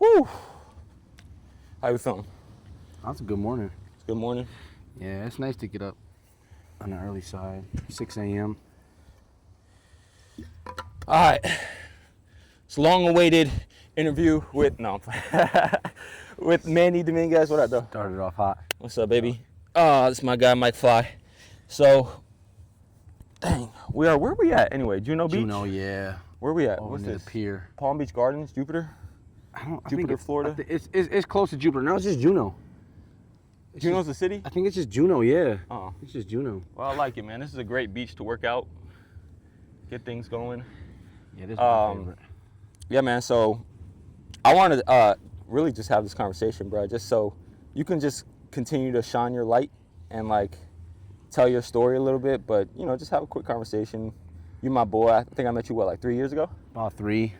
Woo! How you feeling? That's a good morning. It's good morning. Yeah, it's nice to get up on the early side, 6 a.m. All right. It's a long-awaited interview with with Manny Dominguez. What up, though? Started off hot. What's up, baby? This is my guy, Mike Fly. So, dang, where we at anyway? Juno Beach? Juno, yeah. Where we at? Over What's near this? the pier. Palm Beach Gardens, Jupiter? I think Jupiter, it's- Florida? It's close to Jupiter. No, it's just Juno. Juno's the city? I think it's just Juno, yeah. Oh, It's just Juno. well, I like it, man. This is a great beach to work out, get things going. Yeah, this is my favorite. Yeah, man. So I wanted to really just have this conversation, bro, just so you can just continue to shine your light and like tell your story a little bit, but you know, just have a quick conversation. You my boy. I think I met you like 3 years ago. About 3.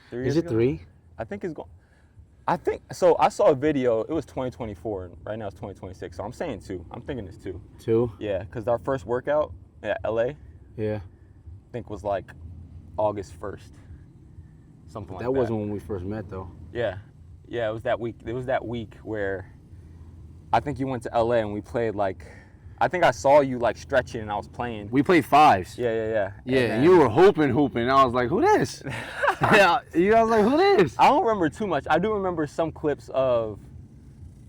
3 years Is it ago? 3? I think it's going. I think so. I saw a video. It was 2024. And right now it's 2026. So I'm saying 2. I'm thinking it's 2. 2? Yeah, because our first workout at LA, I Yeah. think was like August 1st. Something like that. That wasn't when we first met, though. Yeah, it was that week. It was that week where I think you went to LA and we played like, I think I saw you like stretching and I was playing. We played 5s. Yeah. Yeah, And and you were hooping. I was like, who this? Yeah, I was like, who this? I don't remember too much. I do remember some clips of,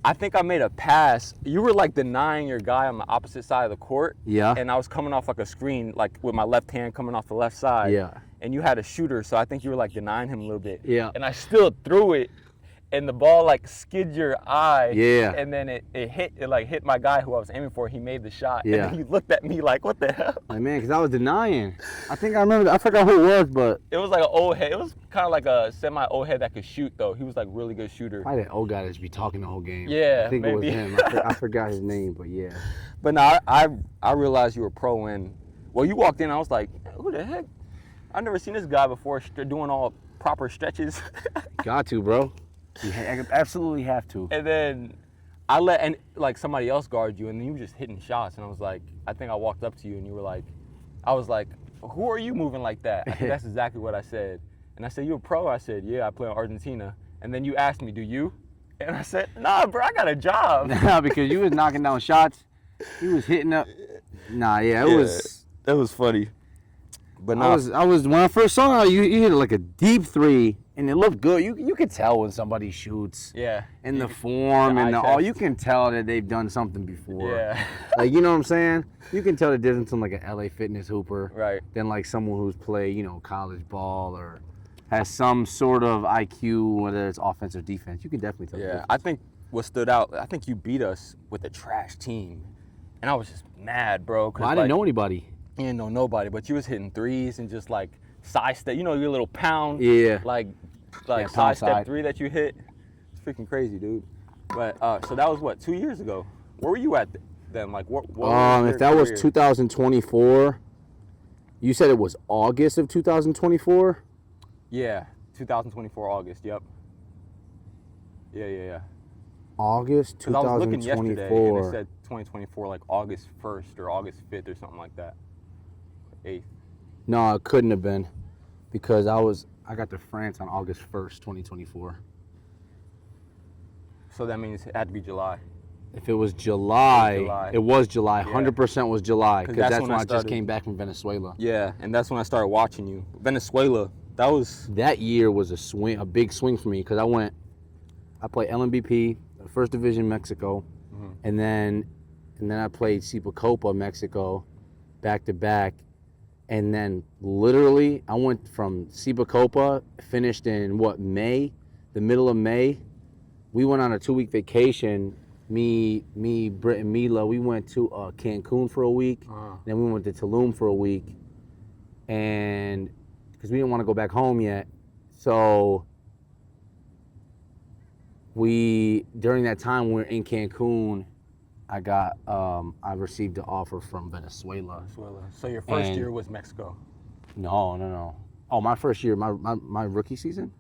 I think I made a pass. You were like denying your guy on the opposite side of the court. Yeah. And I was coming off like a screen, like with my left hand coming off the left side. Yeah. And you had a shooter, so I think you were like denying him a little bit. Yeah. And I still threw it, and the ball like skid your eye. Yeah. And then it hit my guy who I was aiming for. He made the shot. Yeah. And then you looked at me like, what the hell? Like, man, because I was denying. I think I remember. I forgot who it was, but It was like an old head. It was kind of like a semi-old head that could shoot though. He was like really good shooter. probably that old guy that just be talking the whole game. Yeah, I think maybe. it was him. I forgot his name, but yeah. But no, I realized you were pro and, well, you walked in, I was like, who the heck? I've never seen this guy before doing all proper stretches. Got to, bro. You absolutely have to. And then I let like somebody else guard you, and then you were just hitting shots. And I was like, I think I walked up to you, and you were like, I was like, who are you moving like that? I think that's exactly what I said. And I said, you a pro? I said, yeah, I play in Argentina. And then you asked me, do you? And I said, nah, bro, I got a job. Nah, because you was knocking down shots. He was hitting up. Nah, yeah, it was. That was funny. But I was when I first saw you hit like a deep 3, and it looked good. You could tell when somebody shoots. yeah. And the form the and eye all, test. you can tell that they've done something before. Yeah. Like, you know what I'm saying? You can tell the difference from like an LA Fitness hooper Right. than like someone who's played, college ball or has some sort of IQ, whether it's offense or defense. You can definitely tell. the Yeah, difference. I think what stood out, I think you beat us with a trash team. And I was just mad, bro. 'Cause Well, I didn't know anybody. You didn't know nobody, but you was hitting threes and just like side step, your little pound, Yeah. like pound side step side. 3 that you hit. It's freaking crazy, dude. But so that was what, 2 years ago? Where were you at then? Like what was If that your was career? 2024, you said it was August of 2024. Yeah, 2024 August. Yep. Yeah. August Because I was looking yesterday and it 2024. said 2024, like August 1st or August 5th or something like that. 8th. No, it couldn't have been, because I got to France on August 1st, 2024. So that means it had to be July. If it was July, July. it was July. Yeah. 100% was July, 'Cause because that's that's when when I I just started. came back from Venezuela. Yeah, and that's when I started watching you. Venezuela, that was That year was a big swing for me, because I played LMBP, First Division Mexico, Mm-hmm. and then I played Copa Mexico, back to back, and then literally I went from Copa, finished in May, the middle of May. We went on a 2-week vacation. Me, Britt, and Mila. We went to Cancun for a week. Then we went to Tulum for a week, and because we didn't want to go back home yet, so during that time we were in Cancun, I received an offer from Venezuela. So your first And- year was Mexico. No. Oh, my first year, my rookie season?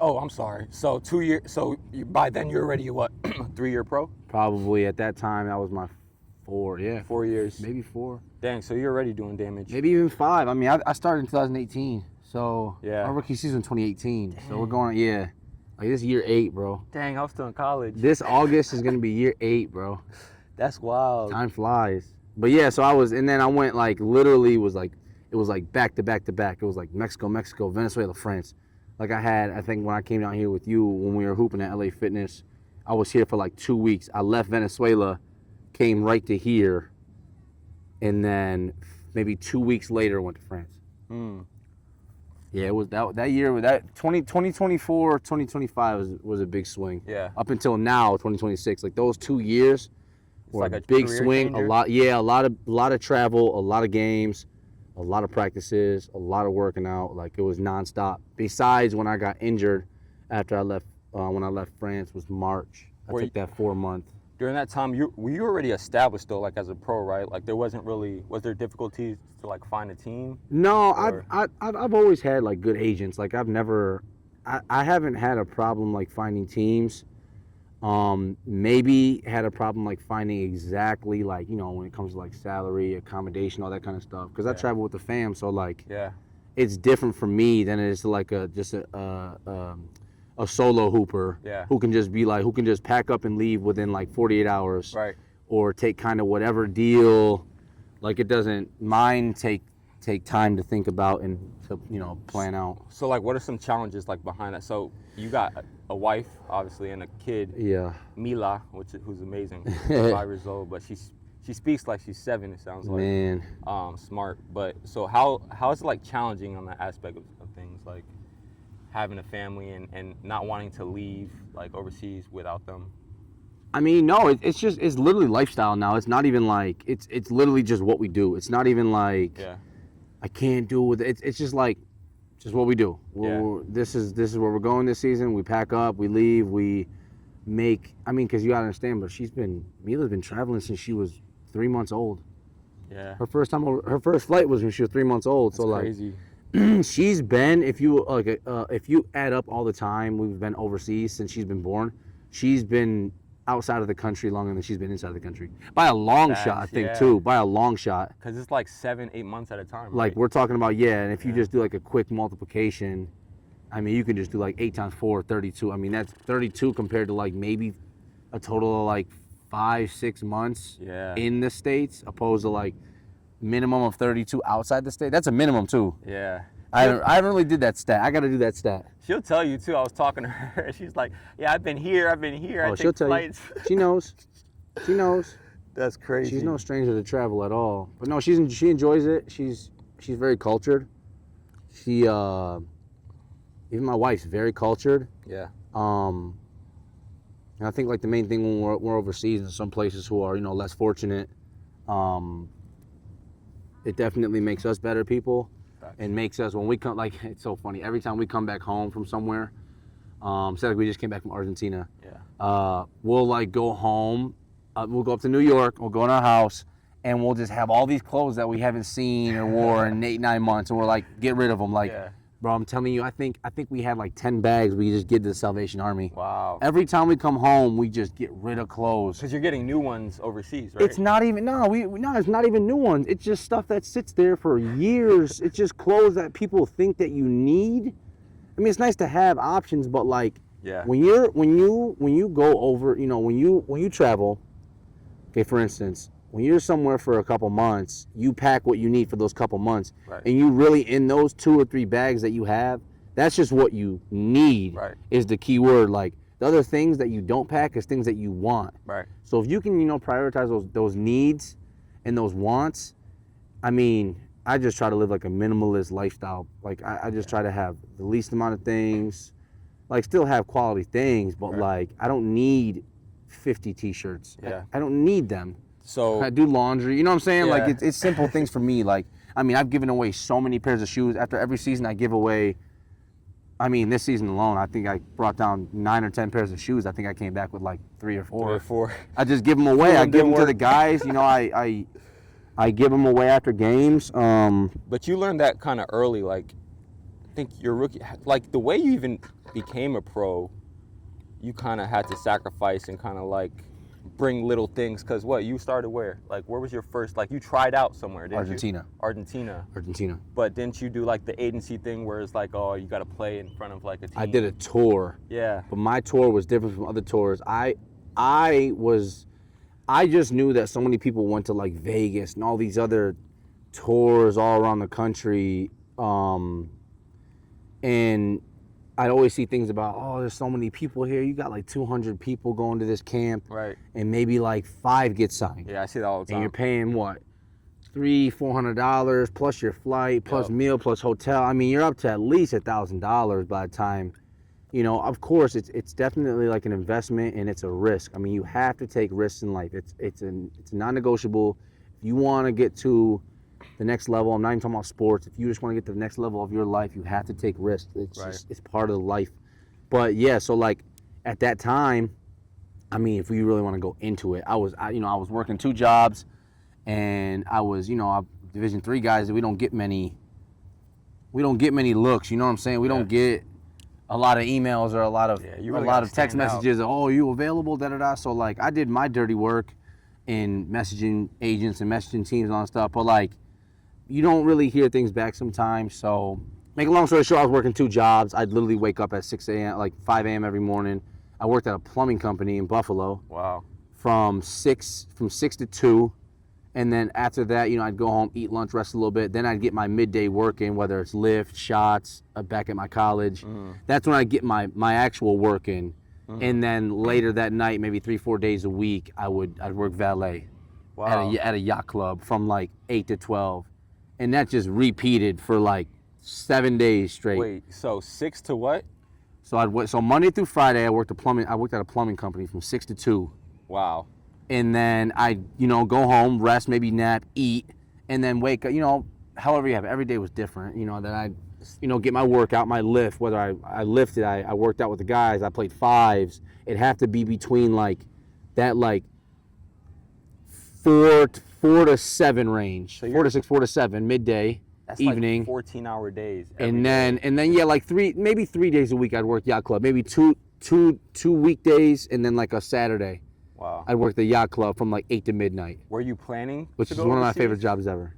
Oh, I'm sorry. So 2 years. So by then you're already what? 3-year pro? Probably at that time that was my 4 years. maybe 4, Dang. So you're already doing damage. maybe even 5. I mean, I started in 2018, so Yeah. our rookie season 2018. So we're going Like this is year 8, bro. Dang, I was still in college. This August is gonna be year 8, bro. That's wild. Time flies. But yeah, so and then I went like literally it was like back to back to back. It was like Mexico, Venezuela, France. Like I think when I came down here with you when we were hooping at LA Fitness, I was here for like 2 weeks. I left Venezuela, came right to here, and then maybe 2 weeks later went to France. Yeah, it was that year, 2024, 2025 was a big swing. Yeah. Up until now, 2026, like those 2 years were like a a big career swing. changer? A lot of travel, a lot of games, a lot of practices, a lot of working out. Like it was nonstop. Besides when I got injured after I left, when I left France was March. I took that 4 month. During that time, were you already established though, like as a pro, right? Like was there difficulties to like find a team? No, Or- I've always had like good agents. Like I haven't had a problem like finding teams. Maybe had a problem like finding exactly like, you know, when it comes to like salary, accommodation, all that kind of stuff. Because I Yeah. travel with the fam, so like Yeah. it's different for me than it is to like a solo hooper Yeah. who can just pack up and leave within like 48 hours. Right. Or take kind of whatever deal. Like it doesn't mind take time to think about and to, you know, plan out. So like, what are some challenges like behind that? So you got a wife, obviously, and a kid, Yeah. Mila, who's amazing, 5 years old, but she speaks like she's 7. It sounds like. Man. Smart. But so how is it like challenging on that aspect of things, like having a family and not wanting to leave like overseas without them? I mean, no, it's literally lifestyle now. It's not even like it's literally just what we do. It's not even like Yeah. I can't do it with it. It's just like just what we do. Yeah. This is where we're going this season. We pack up, we leave, we make. I mean, because you gotta understand, but Mila's been traveling since she was 3 months old. Yeah. Her first flight was when she was 3 months old. That's so like crazy. she's been, if you add up all the time we've been overseas since she's been born, she's been outside of the country longer than she's been inside of the country by a long shot. I Facts, think yeah. too, by a long shot. Because it's like 7-8 months at a time. Like right? we're talking about, yeah. And if you Yeah. just do like a quick multiplication, I mean, you can just do like 8 times 4, 32. I mean, that's 32 compared to like maybe a total of like 5-6 months Yeah. in the States, opposed to like minimum of 32 outside the state. That's a minimum too. Yeah. I haven't really did that stat. I got to do that stat. She'll tell you too. I was talking to her. She's like, "Yeah, I've been here. I Oh, she'll take tell flights." you. She knows. She knows. That's crazy. She's no stranger to travel at all. But no, she enjoys it. She's very cultured. She even my wife's very cultured. Yeah. And I think like the main thing when we're overseas in some places who are, you know, less fortunate, it definitely makes us better people. Facts. And makes us, when we come, like, it's so funny. Every time we come back home from somewhere, say like we just came back from Argentina, Yeah. we'll like go home, we'll go up to New York, we'll go in our house, and we'll just have all these clothes that we haven't seen or wore in 8-9 months, and we're like, get rid of them. Like, Yeah. bro, I'm telling you, I think we had like 10 bags we just give to the Salvation Army. Wow. Every time we come home, we just get rid of clothes. Because you're getting new ones overseas, right? It's not even it's not even new ones. It's just stuff that sits there for years. It's just clothes that people think that you need. I mean, it's nice to have options, but like Yeah. when you go over, you know, when you travel, okay, for instance, when you're somewhere for a couple months, you pack what you need for those couple months, Right. and you really in those 2 or 3 bags that you have, that's just what you need. Right. Is the key word. Like the other things that you don't pack is things that you want. Right. So if you can, you know, prioritize those needs and those wants, I mean, I just try to live like a minimalist lifestyle. Like I just try to have the least amount of things, like still have quality things, but Right. like I don't need 50 t-shirts. Yeah. I don't need them. So I do laundry. You know what I'm saying? Like Yeah. it's simple things for me. Like, I mean, I've given away so many pairs of shoes. After every season I give away, I mean, this season alone, I think I brought down 9 or 10 pairs of shoes. I think I came back with like 3 or 4. 3 or 4. I just give them away. I them give them didn't to the work. guys. You know, I give them away after games. But you learned that kind of early. Like, I think your rookie, like the way you even became a pro, you kind of had to sacrifice and kind of like bring little things? Because what, you started where? Like, where was your first, like, you tried out somewhere, didn't Argentina. you? Argentina. Argentina. But didn't you do, like, the agency thing where it's like, oh, you got to play in front of, like, a team? I did a tour. Yeah. But my tour was different from other tours. I just knew that so many people went to like Vegas and all these other tours all around the country. And I'd always see things about, oh, there's so many people here. You got like 200 people going to this camp. Right. And maybe like 5 get signed. Yeah, I see that all the time. And you're paying what? $300-$400 plus your flight, plus meal, plus hotel. I mean, you're up to at least $1,000 by the time. You know, of course, it's definitely like an investment and it's a risk. I mean, you have to take risks in life. It's non-negotiable. If you want to get to the next level, I'm not even talking about sports. If you just want to get to the next level of your life, you have to take risks. It's just, it's part of life. But yeah, so like at that time, I mean, if we really want to go into it, I was working 2 jobs, and I was, Division III guys. We don't get many looks. You know what I'm saying? We don't get a lot of emails or a lot of text messages. Oh, are you available? Da da da. So like, I did my dirty work in messaging agents and messaging teams and all that stuff. But like, you don't really hear things back sometimes. So, make a long story short, I was working 2 jobs. I'd literally wake up at 6 a.m., like 5 a.m. every morning. I worked at a plumbing company in Buffalo. Wow. From 6 to 2. And then after that, I'd go home, eat lunch, rest a little bit. Then I'd get my midday work in, whether it's lift, shots, back at my college. That's when I get my actual work in. And then later that night, maybe 3-4 days a week, I'd work valet at a yacht club from like 8 to 12. And that just repeated for like 7 days straight. Wait, so 6 to what? So Monday through Friday, I worked at a plumbing company from 6 to 2. Wow. And then I'd, go home, rest, maybe nap, eat, and then wake up, however you have it. Every day was different, then I'd, get my workout, my lift, whether I lifted, I worked out with the guys, I played 5s. It'd have to be between like that, like 4 to 7 range, so 4 to 6, 4 to 7, midday, that's evening. Like 14-hour days. And then yeah, like 3 days a week I'd work yacht club, maybe two weekdays, and then like a Saturday. Wow. I'd work the yacht club from like 8 to midnight. Were you planning? Which is one of my favorite jobs ever.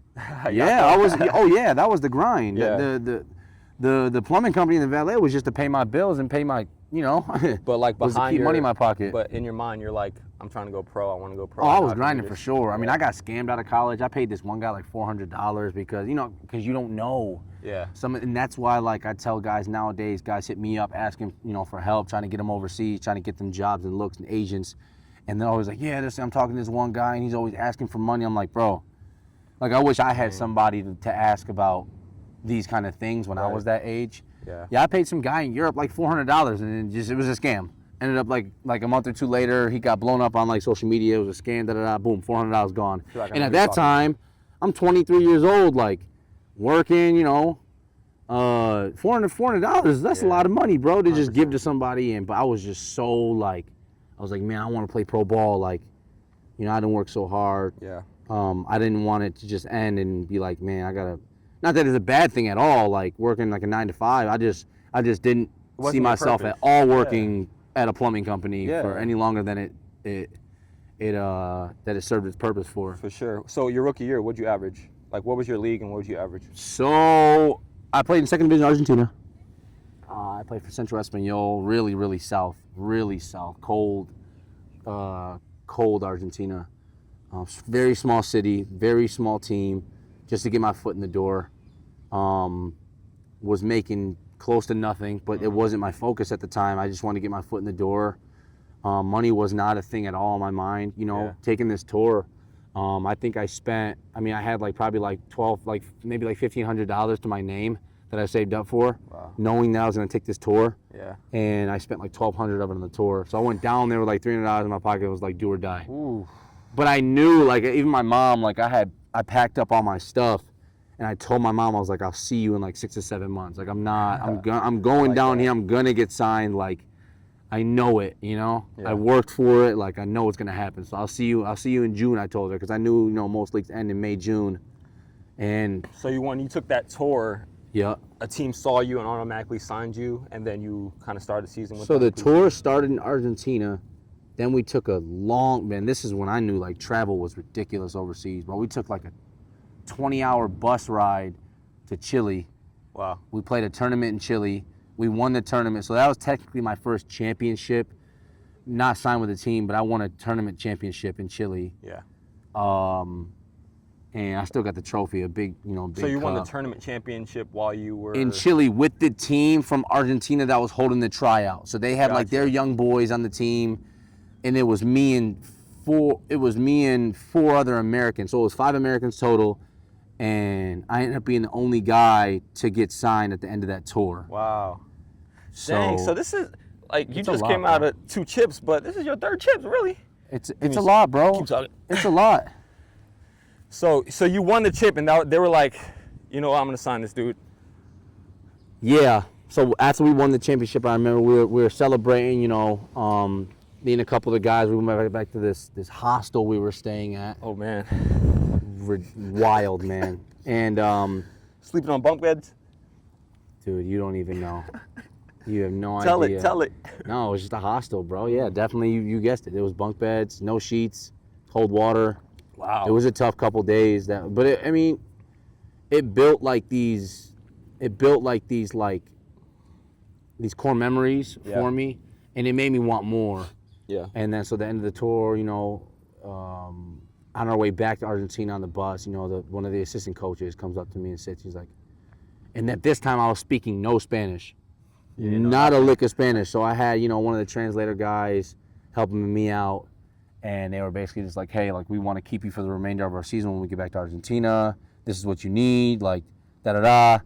Yeah, I was. Oh yeah, that was the grind. Yeah. The plumbing company and the valet was just to pay my bills and pay my, But like was to behind keep money in my pocket. But in your mind, you're like, I'm trying to go pro. I want to go pro. Oh, I was grinding for sure. I mean, I got scammed out of college. I paid this one guy like $400 because you don't know. Yeah. And that's why, like, I tell guys nowadays, guys hit me up asking, for help, trying to get them overseas, trying to get them jobs and looks and agents. And they're always like, yeah, I'm talking to this one guy, and he's always asking for money. I'm like, bro, like, I wish I had somebody to ask about these kind of things when I was that age. Yeah, I paid some guy in Europe like $400, and it was a scam. Ended up like a month or 2 later, he got blown up on like social media. It was a scam, boom, $400 gone. And at that time, I'm 23 years old, like, working, $400, that's a lot of money, bro, to just give to somebody. But I was just so like, I was like, man, I want to play pro ball. Like, I didn't work so hard. Yeah. I didn't want it to just end and be like, man, I gotta. Not that it's a bad thing at all. Like working like a 9 to 5. I just didn't see myself at all working at a plumbing company for any longer than it served its purpose for. For sure. So your rookie year, what'd you average? Like, what was your league and what would you average? So I played in 2nd Division Argentina. I played for Central Español, really south, cold Argentina. Very small city, very small team, just to get my foot in the door. Was making close to nothing, but it wasn't my focus at the time. I just wanted to get my foot in the door. Money was not a thing at all in my mind. Taking this tour, I think I had probably maybe $1,500 to my name that I saved up for, knowing that I was going to take this tour. Yeah. And I spent like $1,200 of it on the tour. So I went down there with like $300 in my pocket. It was like do or die. Ooh. But I knew, like, even my mom, like, I packed up all my stuff, and I told my mom, I was like, I'll see you in like 6 to 7 months. Like, I'm going like down here. I'm gonna get signed. Like, I know it. Yeah. I worked for it. Like, I know it's gonna happen. So I'll see you in June. I told her, because I knew most leagues end in May, June. And so when you took that tour, yeah, a team saw you and automatically signed you, and then you kind of started the season with them. So the them? tour started in Argentina. Then we took a long, man, this is when I knew like travel was ridiculous overseas, but we took like a 20-hour bus ride to Chile. Wow. We played a tournament in Chile. We won the tournament. So that was technically my first championship. Not signed with the team, but I won a tournament championship in Chile. Yeah. And I still got the trophy, a big, big So you won the cup. tournament championship while you were In Chile with the team from Argentina that was holding the tryout. So they had like their Gotcha. young boys on the team, and it was me and four other Americans. So it was 5 Americans total, and I ended up being the only guy to get signed at the end of that tour. Wow. So Dang. So this is like you It's a just lot, came out bro. of 2 chips, but this is your 3rd chips, really? it's me a lot, bro. Keep talking. It's a lot. So you won the chip, and they were like, you know what, I'm gonna sign this dude. Yeah. So after we won the championship, I remember we were celebrating. Me and a couple of the guys. We went back to this hostel we were staying at. Oh man. Wild, man. And Sleeping on bunk beds. dude, you don't even know. You have no Tell idea. it. Tell it. No, it was just a hostel, bro. Yeah, definitely. You guessed it. It was bunk beds, no sheets, cold water. Wow. It was a tough couple days. It built like these core memories Yeah. for me, and it made me want more. Yeah. And then so the end of the tour, on our way back to Argentina on the bus, one of the assistant coaches comes up to me and said, she's like, and at this time I was speaking no Spanish, not a lick of Spanish. So I had, one of the translator guys helping me out, and they were basically just like, hey, like we want to keep you for the remainder of our season when we get back to Argentina. This is what you need, like da-da-da.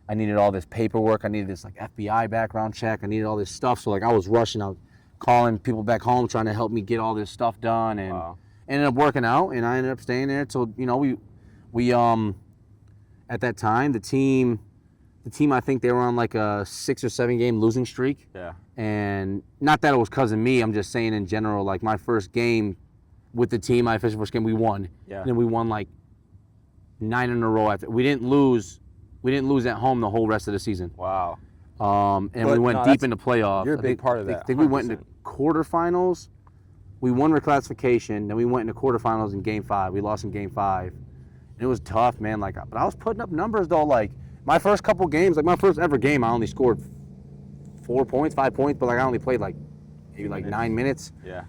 I needed all this paperwork. I needed this like FBI background check. I needed all this stuff. So like I was rushing out, calling people back home, trying to help me get all this stuff done, and Wow. ended up working out. And I ended up staying there till we at that time the team I think they were on like a 6 or 7 game losing streak. Yeah. And not that it was because of me. I'm just saying in general, like my first game with the team, my official first game, we won. Yeah. And then we won like 9 in a row. After we didn't lose at home the whole rest of the season. Wow. And But we went no, deep that's- into playoffs. you're a I big think- part of I that, think we went into 100%. quarterfinals. We won reclassification. Then we went into quarterfinals in Game 5. We lost in Game 5. And it was tough, man. Like, but I was putting up numbers though. Like my first couple games, like my first ever game, I only scored 4 points, 5 points, but like I only played like maybe like 9 minutes. Yeah.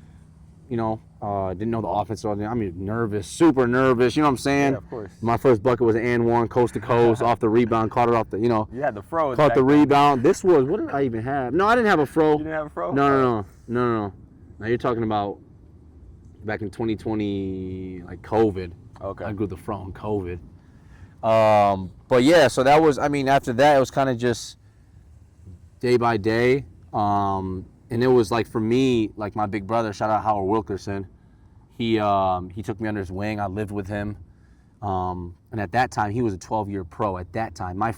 Didn't know the offense. I mean, nervous, super nervous. You know what I'm saying? Yeah, of course. My first bucket was an and one, coast to coast, off the rebound, caught it off the, You had the froze. caught back the then. rebound. This was, what did I even have? No, I didn't have a fro. You didn't have a fro? No. Now you're talking about back in 2020, like COVID. Okay. I grew the fro in COVID. But yeah, so that was, after that, it was kind of just day by day. And it was like for me, like my big brother, shout out Howard Wilkerson. He took me under his wing. I lived with him. And at that time, he was a 12-year pro. At that time, my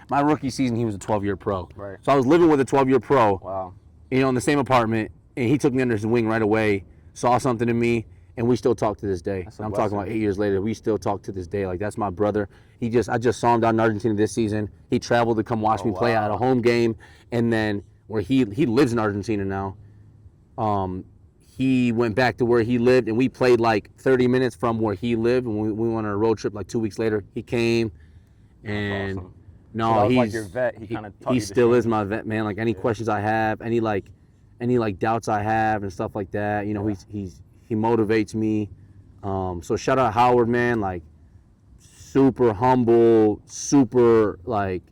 my rookie season, he was a 12-year pro. Right. So I was living with a 12-year pro, Wow. in the same apartment, and he took me under his wing right away, saw something in me, and we still talk to this day. That's a I'm talking blessing. about 8 years later. We still talk to this day. Like, that's my brother. I just saw him down in Argentina this season. He traveled to come watch me play at a home game, and then where he lives in Argentina now. He went back to where he lived, and we played like 30 minutes from where he lived. And we went on a road trip like 2 weeks later. He came, and awesome. no, So that was he's like your vet. He kinda taught he you the still shit. is my vet, man. Like any questions I have, any doubts I have and stuff like that. He motivates me. So shout out Howard, man. Like super humble, super like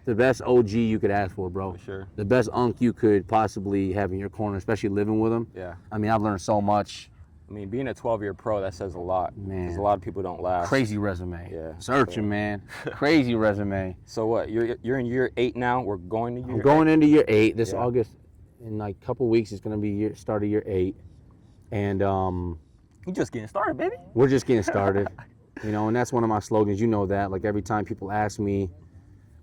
the best OG you could ask for, bro. For sure. The best unk you could possibly have in your corner, especially living with him. Yeah. I've learned so much. Being a 12-year pro, that says a lot. Man. Because a lot of people don't last. Crazy resume. Yeah. Searching, man. Crazy resume. So what? You're in year 8 now. We're going to year. I'm going into year 8 this Yeah. August. In like a couple weeks, it's gonna be start of year 8, and You just getting started, baby. we're just getting started. And that's one of my slogans. You know that. Like every time people ask me,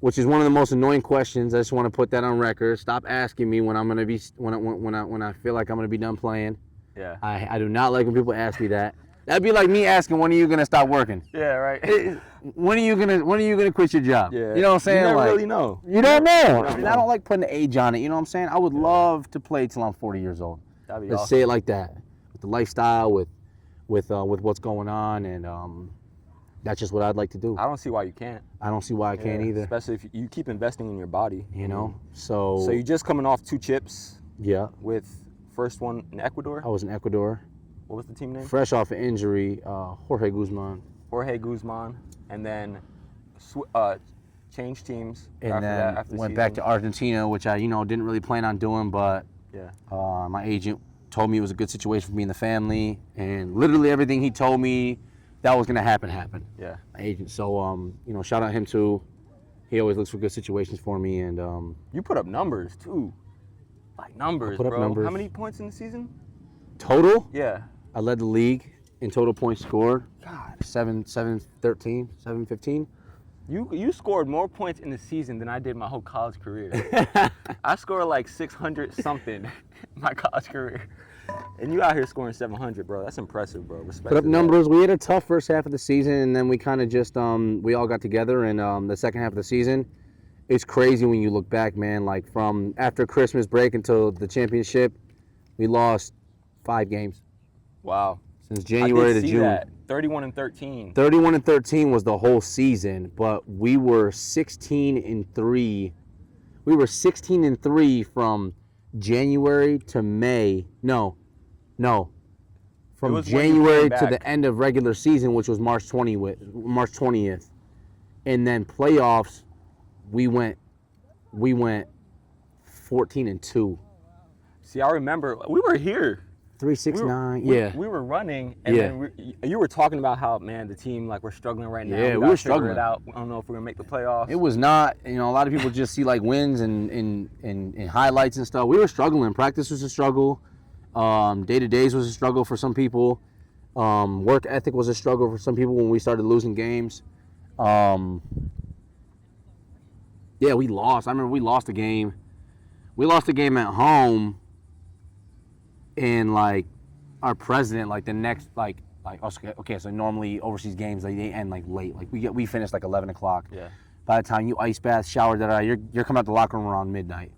which is one of the most annoying questions. I just want to put that on record. Stop asking me when I'm gonna be when I feel like I'm gonna be done playing. Yeah. I do not like when people ask me that. That'd be like me asking, when are you gonna stop working? Yeah. Right. When are you gonna quit your job? Yeah. You know what I'm saying? You never Like, really know. You don't know. don't I know. don't like putting an age on it. You know what I'm saying? I would love to play till I'm 40 years old. That'd be Let's awesome. say it like that. With the lifestyle, with what's going on, and that's just what I'd like to do. I don't see why you can't. I don't see why I can't Yeah, either. Especially if you keep investing in your body. You know, so So you just coming off 2 chips yeah. with first one in Ecuador. I was in Ecuador, What was the team name? fresh off an injury. Jorge Guzman, Jorge Guzman, and then changed teams and after then that. After the went back to season. Argentina, which I didn't really plan on doing, but Yeah. my agent told me it was a good situation for me and the family, and literally everything he told me that was gonna happen happened. Yeah. My agent, so shout out him too. He always looks for good situations for me, and You put up numbers too. Like numbers, put up bro. numbers. How many points in the season? total, Yeah. I led the league in total points scored. God. 7-13, 7-15. You scored more points in the season than I did my whole college career. I scored like 600 something my college career. And you out here scoring 700, bro. That's impressive, bro. Respect. Put up to that. numbers. We had a tough first half of the season, and then we kind of just we all got together. And the second half of the season, it's crazy when you look back, man. Like from after Christmas break until the championship, we lost 5 games Wow. since January I to did see June. that. 31-13. 31-13 was the whole season, but we were 16-3. We were 16-3 from January to May. No. It From was when you January came to the back. end of regular season, which was March 20th. And then playoffs, we went 14-2. See, I remember we were here. 369. We- Yeah. We were running, and Yeah. then you were talking about how, man, the team, like, we're struggling right now. Yeah, we gotta were figure struggling. it out. I don't know if we're going to make the playoffs. It was not, a lot of people just see like wins and highlights and stuff. We were struggling. Practice was a struggle. Day-to-days was a struggle for some people. Work ethic was a struggle for some people when we started losing games. Yeah, we lost. I remember we lost a game. We lost a game at home, and like our president, like the next, like okay, so normally overseas games like they end like late. Like we finished like 11 o'clock. Yeah. By the time you ice bath, shower, you're coming out the locker room around midnight.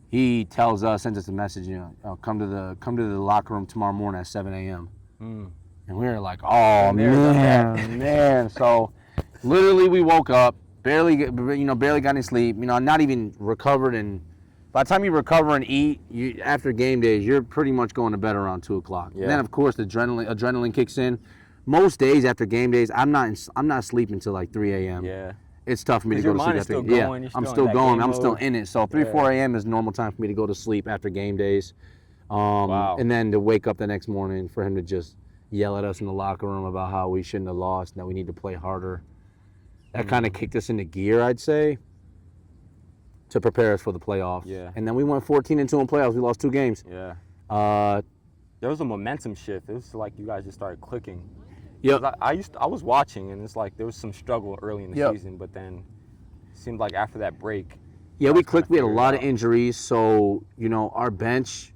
He tells us, sends us a message, come to the locker room tomorrow morning at 7 a.m. Mm. And we were like, oh Been there, done man, man. So literally we woke up, barely got any sleep, not even recovered. And by the time you recover and eat, after game days, you're pretty much going to bed around 2 o'clock. Yeah. And then of course the adrenaline kicks in. Most days after game days, I'm not sleeping until like 3 a.m. Yeah. It's tough for me to 'Cause go your to sleep mind is after. still Yeah, going, you're I'm still still in that going. game I'm still mode. in it. So 3, Yeah. 4 a.m. is normal time for me to go to sleep after game days. Wow. And then to wake up the next morning for him to just yell at us in the locker room about how we shouldn't have lost and that we need to play harder. That kind of kicked us into gear, I'd say, to prepare us for the playoffs. Yeah. And then we went 14-2 in playoffs. We lost 2 games. Yeah. Uh, There was a momentum shift. It was like you guys just started clicking. Yep. 'Cause I was watching, and it's like there was some struggle early in the Yep. season, but then it seemed like after that break. Yeah, you we guys kinda clicked. We had a figured it lot of out. injuries, so our bench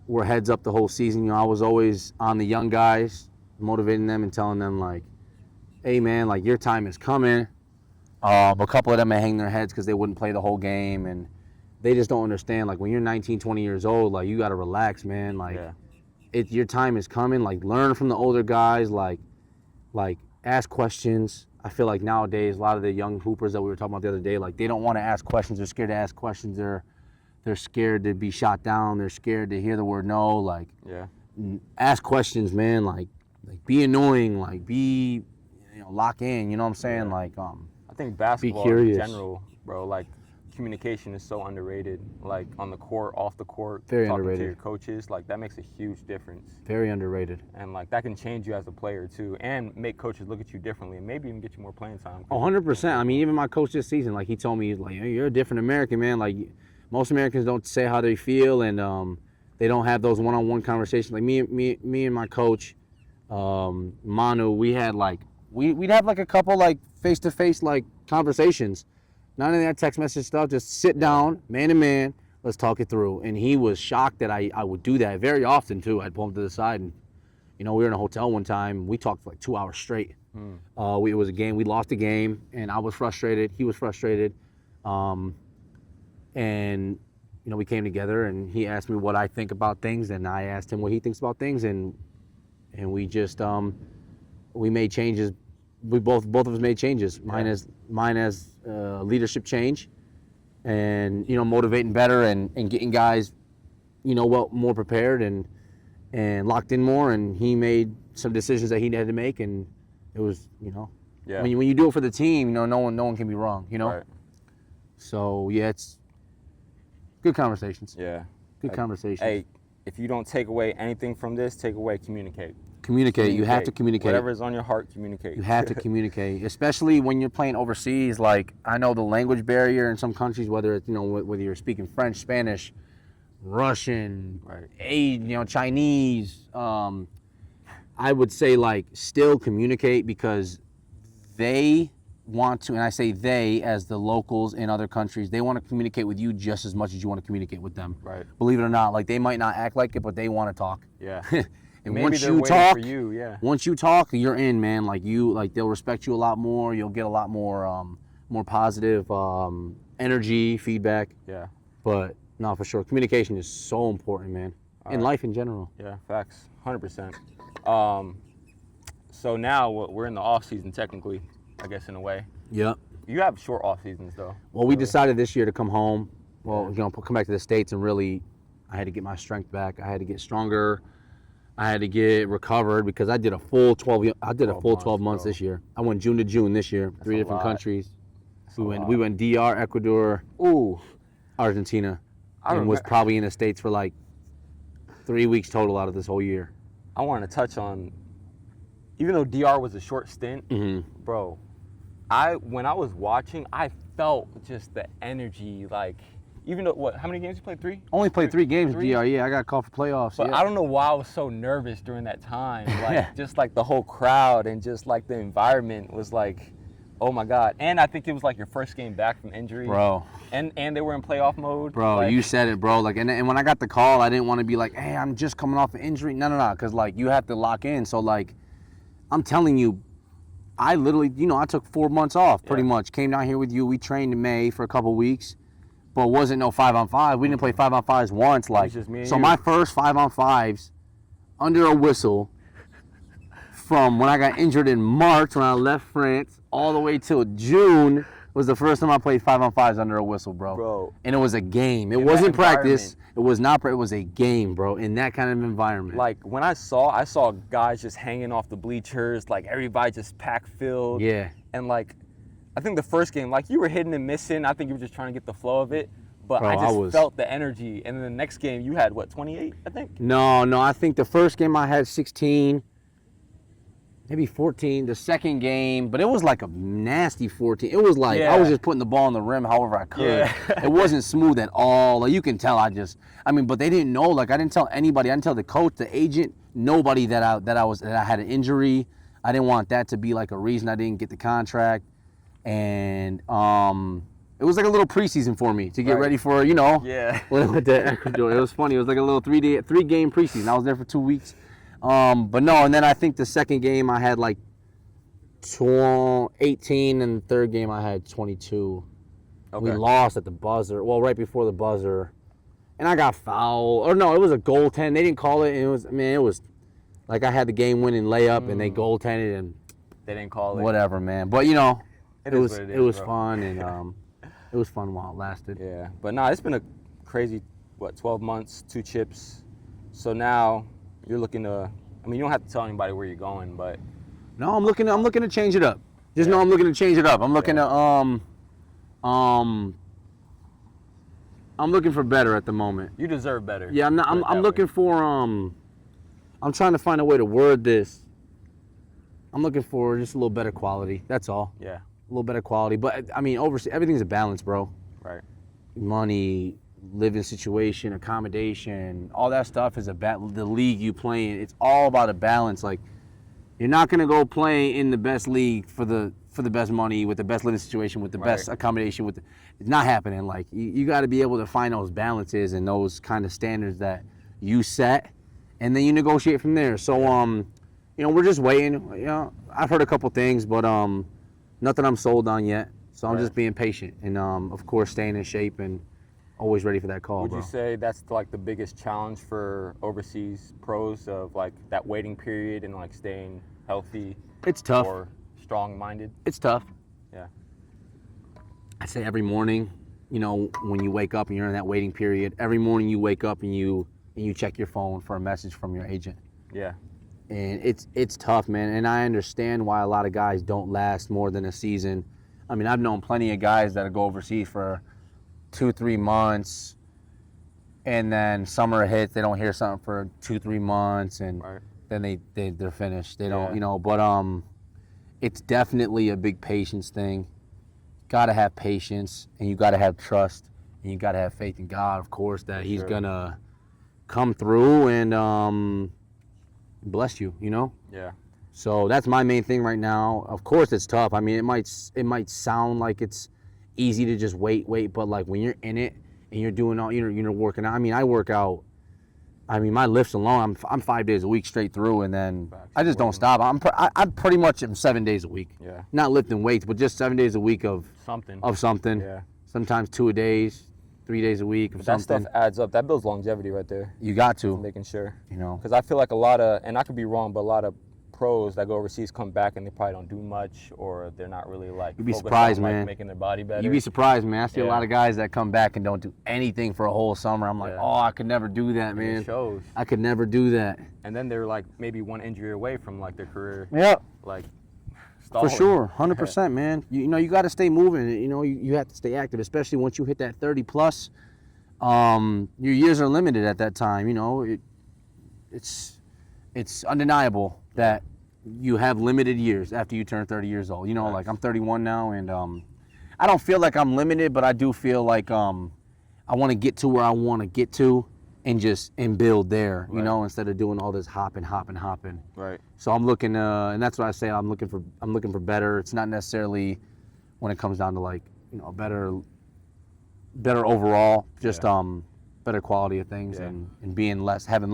were heads up the whole season. I was always on the young guys, motivating them and telling them like, "Hey, man, like your time is coming." A couple of them may hang their heads because they wouldn't play the whole game, and they just don't understand. Like when you're 19, 20 years old, like you got to relax, man. Like Yeah. your time is coming. Like learn from the older guys. Like ask questions. I feel like nowadays a lot of the young hoopers that we were talking about the other day, like they don't want to ask questions. They're scared to ask questions. They're scared to be shot down. They're scared to hear the word no. Like Yeah. ask questions, man. Like be annoying. Like be lock in. You know what I'm saying? Yeah. Like I think basketball in curious. general, bro, like communication is so underrated. Like on the court, off the court, Very talking underrated. to your coaches, like that makes a huge difference. very underrated. And like that can change you as a player too, and make coaches look at you differently, and maybe even get you more playing time. 100%. I mean, even my coach this season, like he told me, like you're a different American, man. Like most Americans don't say how they feel, and they don't have those one-on-one conversations. Like me and my coach, Manu, we had like we'd have like a couple like face-to-face like conversations. None of that text message stuff. Just sit down, man to man. Let's talk it through. And he was shocked that I would do that very often too. I'd pull him to the side, and we were in a hotel one time. We talked for like 2 hours straight. It was a game. We lost a game, and I was frustrated. He was frustrated, and we came together and he asked me what I think about things, and I asked him what he thinks about things, and we just we made changes. We both of us made changes. Mine as leadership change, and motivating better and getting guys, more prepared and locked in more. And he made some decisions that he had to make, and it was when you do it for the team, no one can be wrong. Right. So yeah, it's good conversations. Yeah. Good conversations. Hey, if you don't take away anything from this, take away communicate. Communicate. You have to communicate. Whatever's on your heart, communicate. You have to communicate, especially when you're playing overseas. Like, I know the language barrier in some countries, whether it's whether you're speaking French, Spanish, Russian, right, Chinese. I would say like still communicate, because they want to, and I say they as the locals in other countries, they want to communicate with you just as much as you want to communicate with them. Right. Believe it or not, like they might not act like it, but they want to talk. Yeah. And maybe once they're you waiting talk, for you, yeah. Once you talk, you're in, man. Like they'll respect you a lot more. You'll get a lot more, more positive energy, feedback. Yeah. But no, for sure, communication is so important, man. In life in general. Yeah, facts, 100%. So now we're in the off season, technically, I guess in a way. Yep. You have short off seasons though. Well, we decided this year to come home. Well, come back to the States, and really, I had to get my strength back. I had to get stronger. I had to get recovered, because I did a full 12. I did a full 12 months this year. I went June to June this year. That's 3 different countries. We went DR, Ecuador, Argentina, and was probably in the States for like 3 weeks total out of this whole year. I want to touch on, even though DR was a short stint, bro. When I was watching, I felt just the energy, like. Even though, how many games you played? 3? Only played 3 games, DR. Yeah, I got called for playoffs. But I don't know why I was so nervous during that time. Like, just like the whole crowd and just like the environment was like, oh my God. And I think it was like your first game back from injury. Bro. And they were in playoff mode. Bro, like, you said it, bro. Like, and when I got the call, I didn't want to be like, hey, I'm just coming off an injury. No, because like you have to lock in. So like, I'm telling you, I literally, I took 4 months off pretty much. Came down here with you. We trained in May for a couple weeks. But it wasn't no 5-on-5. We didn't play 5-on-5s once. Like, just me and so you. my first 5-on-5s under a whistle from when I got injured in March when I left France all the way till June was the first time I played 5-on-5s under a whistle, bro. And it was a game. It wasn't practice. It was not. It was a game, bro. In that kind of environment. Like when I saw guys just hanging off the bleachers, like everybody just packed filled. Yeah. And like, I think the first game, like you were hitting and missing. I think you were just trying to get the flow of it. But bro, I just felt the energy. And then the next game, you had, 28, I think? No. I think the first game I had 16, maybe 14. The second game, but it was like a nasty 14. It was like I was just putting the ball on the rim however I could. Yeah. It wasn't smooth at all. Like you can tell but they didn't know. Like I didn't tell anybody. I didn't tell the coach, the agent, nobody that I had an injury. I didn't want that to be like a reason I didn't get the contract. And it was like a little preseason for me to get ready for, when I went to Ecuador. It was funny. It was like a little 3-game preseason. I was there for 2 weeks. But no, and then I think the second game I had like 18, and the third game I had 22. Okay. We lost at the buzzer. Well, right before the buzzer. And I got fouled. Or no, it was a goaltend. They didn't call it. It was like I had the game-winning layup, and they goaltended, and they didn't call it. Whatever, man. But, it was fun, and it was fun while it lasted. Yeah, but it's been a crazy 12 months, 2 chips. So now you're looking to. You don't have to tell anybody where you're going, but. No, I'm looking to change it up. Just know I'm looking to change it up. I'm looking to I'm looking for better at the moment. You deserve better. Yeah, I'm looking for I'm trying to find a way to word this. I'm looking for just a little better quality. That's all. Yeah. A little better quality, but overseas, everything's a balance, bro. Right. Money, living situation, accommodation, all that stuff is the league you play in. It's all about a balance. Like, you're not gonna go play in the best league for the best money, with the best living situation, with the best accommodation. It's not happening. Like, you got to be able to find those balances and those kind of standards that you set, and then you negotiate from there. So, we're just waiting. I've heard a couple things, but nothing I'm sold on yet. So I'm just being patient and, of course, staying in shape and always ready for that call, Would bro. you say that's like the biggest challenge for overseas pros of like that waiting period and like staying healthy It's tough. or strong-minded? It's tough. Yeah. I say every morning, you know, when you wake up and you're in that waiting period, every morning you wake up and you check your phone for a message from your agent. Yeah. And it's tough, man. And I understand why a lot of guys don't last more than a season. I mean, I've known plenty of guys that go overseas for 2-3 months, and then summer hits, they don't hear something for 2-3 months, and Right. then they're finished. They don't, Yeah. you know. But it's definitely a big patience thing. Gotta have patience, and you gotta have trust, and you gotta have faith in God, of course, that He's Sure. gonna come through and bless you. You know. Yeah. So that's my main thing right now. Of course, it's tough. I mean, it might sound like it's easy to just wait, but like when you're in it and you're doing all, you're working out. I mean, I work out. I mean, my lifts alone, I'm 5 days a week straight through, and then Facts. I just don't stop. I'm pretty much 7 days a week. Yeah. Not lifting weights, but just 7 days a week of Something. something. Yeah. Sometimes 2 a days, 3 days a week of But that something. stuff adds up. That builds longevity right there. You got to, Making sure. you know. Because I feel like a lot of, and I could be wrong, but a lot of pros that go overseas come back and they probably don't do much, or they're not really like You'd be focused surprised, on, like, man. making their body better. You'd be surprised, man. I see a Yeah. lot of guys that come back and don't do anything for a whole summer. I'm like, Yeah. oh, I could never do that, And man. it shows. I could never do that. And then they're like maybe one injury away from like their career, Yeah, like for stalling. sure, 100%, man. You know, you got to stay moving. You know, you have to stay active, especially once you hit that 30 plus. Your years are limited at that time. You know, it's undeniable that you have limited years after you turn 30 years old. You know, like I'm 31 now, and I don't feel like I'm limited, but I do feel like I want to get to where I want to get to and build there. You Right. know, instead of doing all this hopping. Right. So I'm looking, and that's what I say. I'm looking for better. It's not necessarily when it comes down to like, you know, better overall. Just Yeah. better quality of things Yeah. and having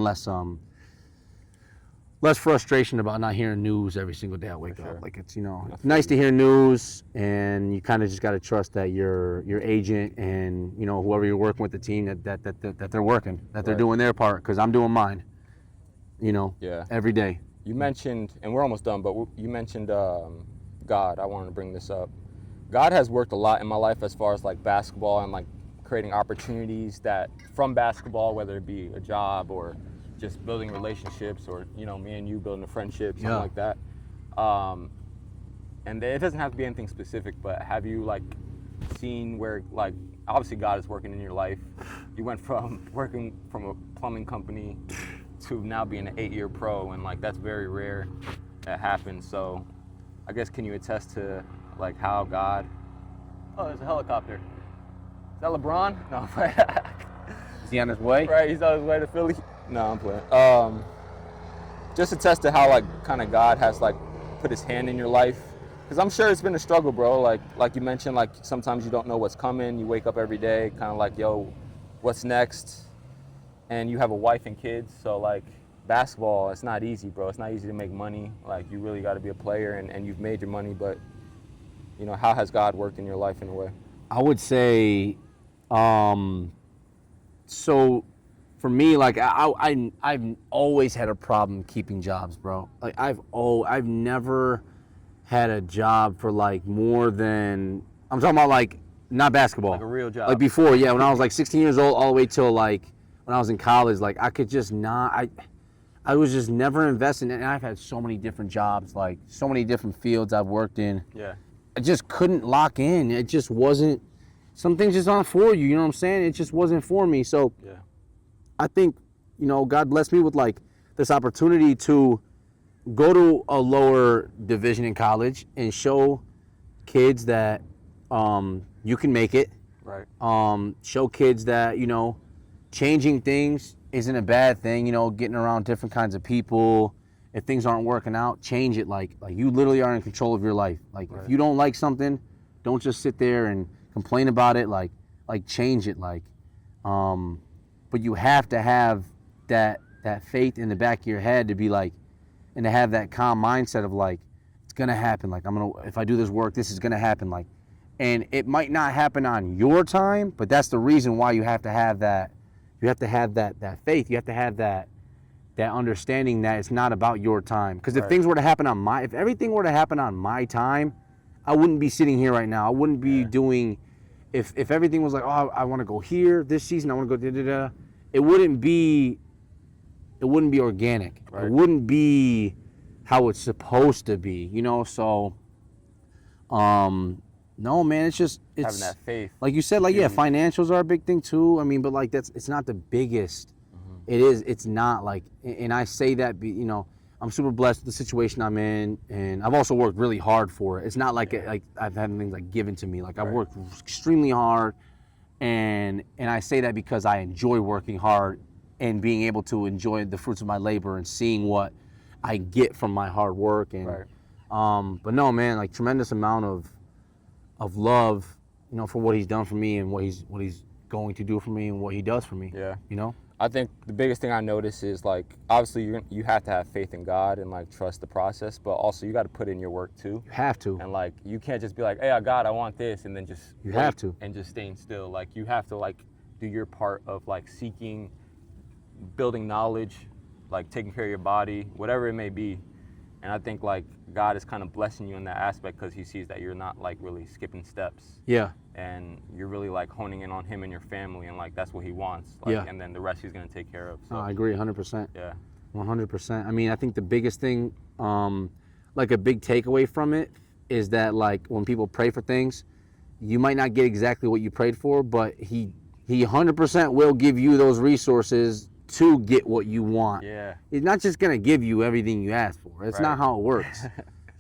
less frustration about not hearing news every single day I wake For sure. up. Like it's, you know, I it's feel nice to you. hear news, and you kind of just got to trust that your agent and, you know, whoever you're working with, the team, that they're working, that they're Right. doing their part, because I'm doing mine. You know, Yeah. every day. You mentioned, and we're almost done, but you mentioned God. I wanted to bring this up. God has worked a lot in my life as far as like basketball and like creating opportunities that from basketball, whether it be a job or just building relationships, or, you know, me and you building a friendship, something Yeah. like that. And it doesn't have to be anything specific, but have you like seen where like obviously God is working in your life? You went from working from a plumbing company to now being an 8-year pro, and like that's very rare that happens. So I guess, can you attest to like how God? Oh, there's a helicopter. Is that LeBron? No, Is he on his way? right. He's on his way to Philly. No, I'm playing. Just attest to how like kind of God has like put His hand in your life, because I'm sure it's been a struggle, bro. Like you mentioned, like sometimes you don't know what's coming. You wake up every day, kind of like, yo, what's next? And you have a wife and kids, so like basketball, it's not easy, bro. It's not easy to make money. Like you really got to be a player, and you've made your money, but you know, how has God worked in your life in a way? I would say, so for me, like I've always had a problem keeping jobs, bro. Like I've never had a job for like more than, I'm talking about like not basketball. Like a real job. Like before, yeah, when I was like 16 years old all the way till like when I was in college, like I could just not, I was just never investing, and I've had so many different jobs, like so many different fields I've worked in. Yeah. I just couldn't lock in. It just wasn't, some things just aren't for you, you know what I'm saying? It just wasn't for me. So Yeah. I think, you know, God blessed me with like this opportunity to go to a lower division in college and show kids that you can make it. Right. Show kids that, you know, changing things isn't a bad thing, you know, getting around different kinds of people. If things aren't working out, change it. Like you literally are in control of your life. Like Right. if you don't like something, don't just sit there and complain about it. Like change it. But you have to have that faith in the back of your head to be like, and to have that calm mindset of like, it's gonna happen. Like if I do this work, this is gonna happen. Like And it might not happen on your time, but that's the reason why you have to have that. You have to have that faith. You have to have that understanding that it's not about your time. Because if things were to happen on if everything were to happen on my time, I wouldn't be sitting here right now. I wouldn't be doing. If everything was like, oh, I want to go here this season, I want to go da. It wouldn't be organic. Right. It wouldn't be how it's supposed to be, you know. So, no, man, it's Having that faith. like you said, like financials are a big thing too. I mean, but like it's not the biggest. It's not like, and I say that, you know, I'm super blessed with the situation I'm in, and I've also worked really hard for it. It's not like like I've had things like given to me. Like I've worked extremely hard, and I say that because I enjoy working hard and being able to enjoy the fruits of my labor and seeing what I get from my hard work. And but no, man, like tremendous amount of love, you know, for what he's done for me and what he's going to do for me and what he does for me. Yeah. You know? I think the biggest thing I notice is, like, obviously you have to have faith in God and, like, trust the process, but also you got to put in your work too. You have to. And, like, you can't just be like, hey, God, I want this, and then just You have to. and just staying still. Like, you have to, like, do your part of, like, seeking, building knowledge, like taking care of your body, whatever it may be. And I think, like, God is kind of blessing you in that aspect because he sees that you're not, like, really skipping steps. Yeah. And you're really, like, honing in on him and your family, and, like, that's what he wants. Like, Yeah. And then the rest he's going to take care of. So, No, I agree 100%. yeah. 100%. I mean, I think the biggest thing, like a big takeaway from it is that, like, when people pray for things, you might not get exactly what you prayed for, but he 100% will give you those resources to get what you want. Yeah. He's not just going to give you everything you ask for. It's not how it works.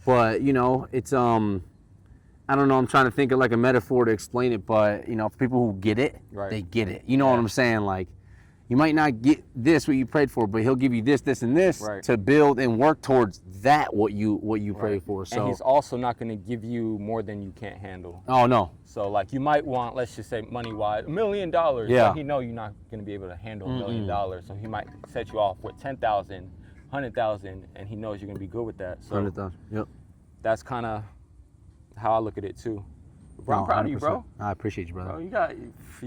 But, you know, it's, I don't know, I'm trying to think of like a metaphor to explain it, but, you know, for people who get it, they get it. You know what I'm saying? Like, you might not get this, what you prayed for, but he'll give you this, this, and this to build and work towards that, what you prayed for. So, and he's also not going to give you more than you can't handle. Oh, no. So, like, you might want, let's just say, money-wise, $1 million. Yeah. But he know you're not going to be able to handle $1 million. So he might set you off with 10,000, 100,000, and he knows you're going to be good with that. So 100,000. Yep. that's kind of how I look at it too. Bro, I'm proud of you, bro. I appreciate you, brother. Bro, you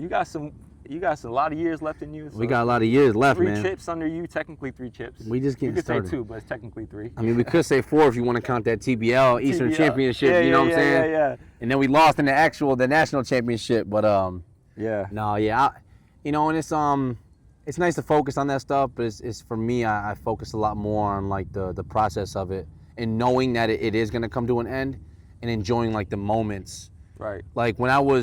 got a lot of years left in you. So We got a lot of years left, man. 3 chips under you, technically 3 chips. We just getting started. You could say 2, but it's technically 3. I mean, we could say 4 if you want to count that TBL Eastern TBL. Championship. You know what I'm saying? Yeah. And then we lost in the national championship. But Yeah. no, yeah, you know, and it's nice to focus on that stuff. But it's for me, I focus a lot more on like the process of it and knowing that it is gonna come to an end and enjoying like the moments. Right. Like when I won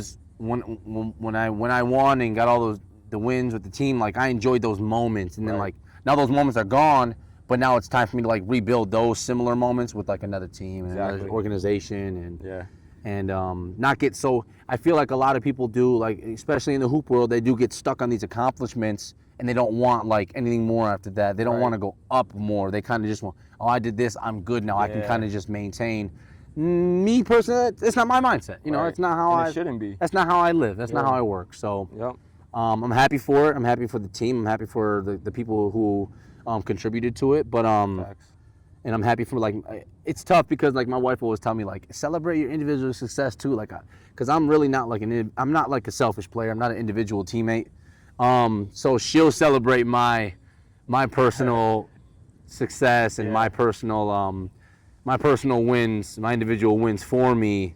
and got all the wins with the team, like I enjoyed those moments. And then like now those moments are gone. But now it's time for me to like rebuild those similar moments with like another team and another organization and not get so. I feel like a lot of people do, like especially in the hoop world, they do get stuck on these accomplishments and they don't want like anything more after that. They don't want to go up more. They kind of just want, oh, I did this, I'm good now. I can kind of just maintain. Me personally, it's not my mindset. You know, it's not how it shouldn't be. That's not how I live. That's not how I work. So I'm happy for it. I'm happy for the team. I'm happy for the people who contributed to it. But and I'm happy for like, it's tough because like my wife always tell me like celebrate your individual success too, like because I'm really not like I'm not like a selfish player. I'm not an individual teammate. So she'll celebrate my personal success and my personal wins, my individual wins for me.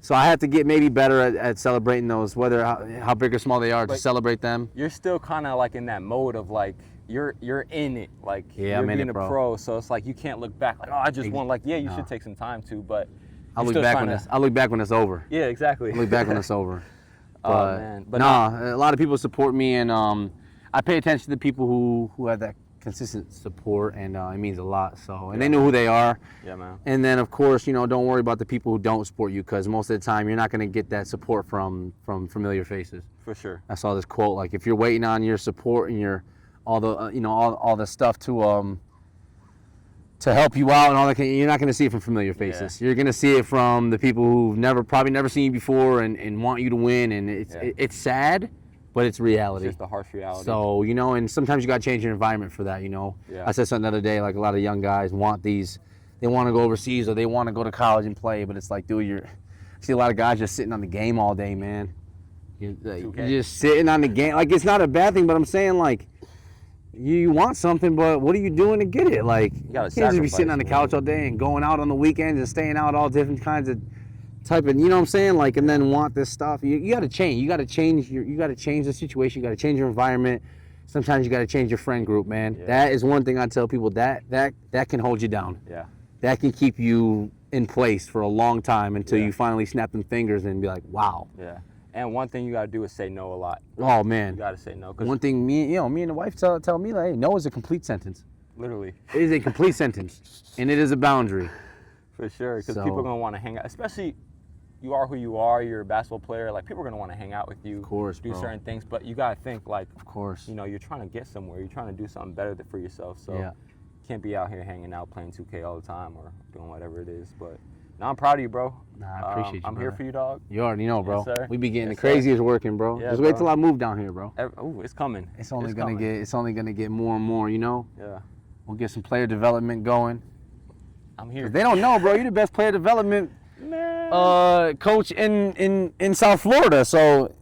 So I have to get maybe better at celebrating those, whether how big or small they are, to celebrate them. You're still kind of like in that mode of like you're in it, like you're I'm in being it, a bro. pro. So it's like you can't look back like, oh, I just won. Like, yeah, you should take some time to, but I'll look back when it's over. Yeah, exactly. I'll look back when it's over. But, oh man, but a lot of people support me, and I pay attention to the people who have that consistent support, and it means a lot. So, and they know who they are. Yeah, man. And then, of course, you know, don't worry about the people who don't support you, because most of the time you're not going to get that support from familiar faces. For sure. I saw this quote, like if you're waiting on your support and your all the all the stuff to help you out and all that, you're not going to see it from familiar faces. You're going to see it from the people who've probably never seen you before and want you to win. And it's sad, but it's reality. It's just the harsh reality. So, you know, and sometimes you got to change your environment for that, you know. Yeah. I said something the other day, like a lot of young guys they want to go overseas or they want to go to college and play, but it's like, dude, See a lot of guys just sitting on the game all day, man. You're, like, 2K. you're just sitting on the game. Like, it's not a bad thing, but I'm saying, like, you want something, but what are you doing to get it? Like, you gotta can't just be sacrifice, sitting on the man. couch all day and going out on the weekends and staying out all different kinds of type of, you know what I'm saying? Like, and then want this stuff. You got to change. You got to change the situation. You got to change your environment. Sometimes you got to change your friend group, man. Yeah. That is one thing I tell people that can hold you down. Yeah. That can keep you in place for a long time until Yeah. you finally snap them fingers and be like, wow. Yeah. And one thing you gotta do is say no a lot. Oh You man. gotta say no, cause One thing me and the wife tell me, like, hey, no is a complete sentence. literally, It is a complete sentence, and it is a boundary. for sure, because So- people are gonna want to hang out. Especially, you are who you are. You're a basketball player. Like people are gonna want to hang out with you. Of course, do bro. certain things, but you gotta think like, Of course. you know, you're trying to get somewhere. You're trying to do something better for yourself. So Yeah. you can't be out here hanging out playing 2K all the time or doing whatever it is. But no, I'm proud of you, bro. Nah, I appreciate you, I'm here brother. for you, dog. You already know, bro. Yes, sir. We be getting Yes, the sir. craziest working, bro. Yeah, Just wait bro. till I move down here, bro. Oh, it's coming. It's only It's gonna coming. get more and more, you know? Yeah, We'll get some player development going. I'm here. 'Cause they don't know, bro. You're the best player development Man. coach in South Florida, so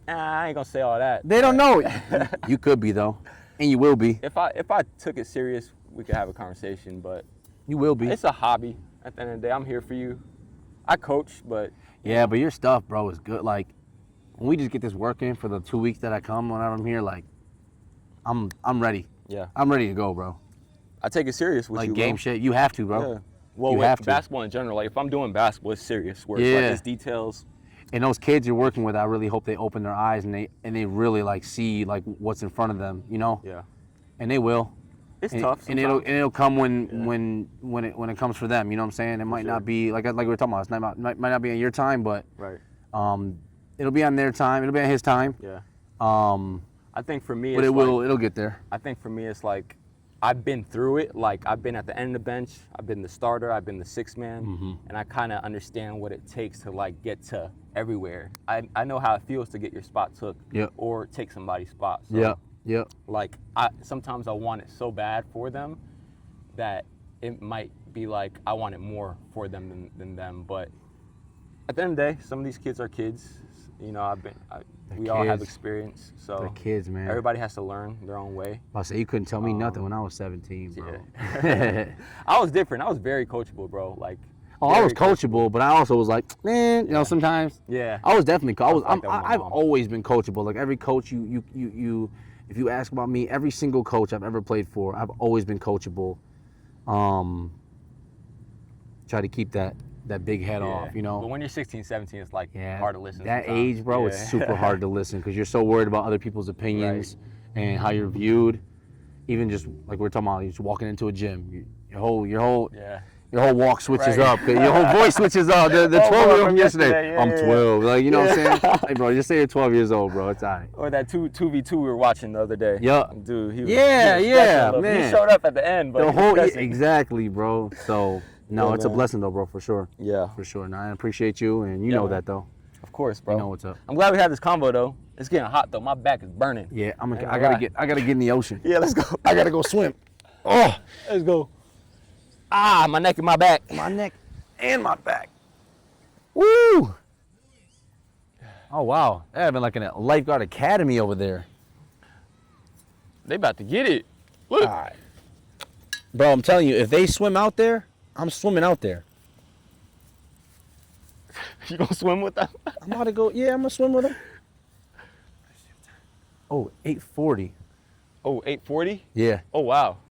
Nah, I ain't gonna say all that. they don't know. You could be though, and you will be. If I took it serious, we could have a conversation. But You will be. it's a hobby. At the end of the day, I'm here for you. I coach, but Yeah, but your stuff, bro, is good. Like, when we just get this working for the 2 weeks that I come whenever I'm here, like, I'm ready. yeah, I'm ready to go, bro. I take it serious with Like you, game bro. shit, you have to, bro. Yeah. Well, You with have to. basketball in general, like if I'm doing basketball, it's serious. Where it's Yeah. like it's details. And those kids you're working with, I really hope they open their eyes and they really like see like what's in front of them, you know. Yeah, And they will. it's And, tough. and it'll come when Yeah. when it comes for them. You know what I'm saying? It might sure. not be like we were talking about. It might not be on your time, but right. it'll be on their time. It'll be on his time. Yeah. Um, I think for me, but it's it'll get there. I think for me, it's like I've been through it. Like I've been at the end of the bench. I've been the starter. I've been the sixth man, Mm-hmm. and I kind of understand what it takes to like get to everywhere. I know how it feels to get your spot took Yep. or take somebody's spot. So, Yep. Like sometimes I want it so bad for them that it might be like I want it more for them than them. But at the end of the day, some of these kids are kids. You know, we all have kids. experience. So The kids, man. everybody has to learn their own way. I say you couldn't tell me nothing when I was 17, bro. Yeah. I was different. I was very coachable, bro. Like, Oh, I very was coachable, but I also was like, man, you know, sometimes. Yeah. I was definitely. was like that with my I've mom. always been coachable. Like every coach, you, if you ask about me, every single coach I've ever played for, I've always been coachable. Try to keep that big head off, you know. But when you're 16, 17, it's like Yeah, hard to listen. that sometimes. age, bro, Yeah. it's super hard to listen because you're so worried about other people's opinions and how you're viewed. Even just like we're talking about, you're just walking into a gym, your whole Yeah. your whole walk switches Right. up. Your whole voice switches up. The Oh, 12-year-old from from yesterday. yesterday, yeah, I'm yeah. 12. Like, you know what Yeah. I'm saying? Hey, bro, just say you're 12 years old, bro. It's all right. Or that 2v2 we were watching the other day. Yeah. Dude, he was, Yeah, he was yeah, stressing a little bit. man. He showed up at the end, but The he was whole stressing. exactly, bro. So no, Yeah, it's a man. blessing though, bro, for sure. Yeah, For sure. And I appreciate you, and you Yeah, know man. that though. of course, bro. You know what's up. I'm glad we had this combo though. It's getting hot though. My back is burning. Yeah, Ain't I gonna gotta lie. get in the ocean. Yeah, let's go. I gotta go swim. Oh, Let's go. Ah, my neck and my back. my neck and my back. Woo! Oh wow, that had been like a lifeguard academy over there. They about to get it. Look. All right. Bro, I'm telling you, if they swim out there, I'm swimming out there. You gonna swim with them? I'm about to go, yeah, I'm gonna swim with them. Oh, 8:40. Oh, 8:40? Yeah. Oh, wow.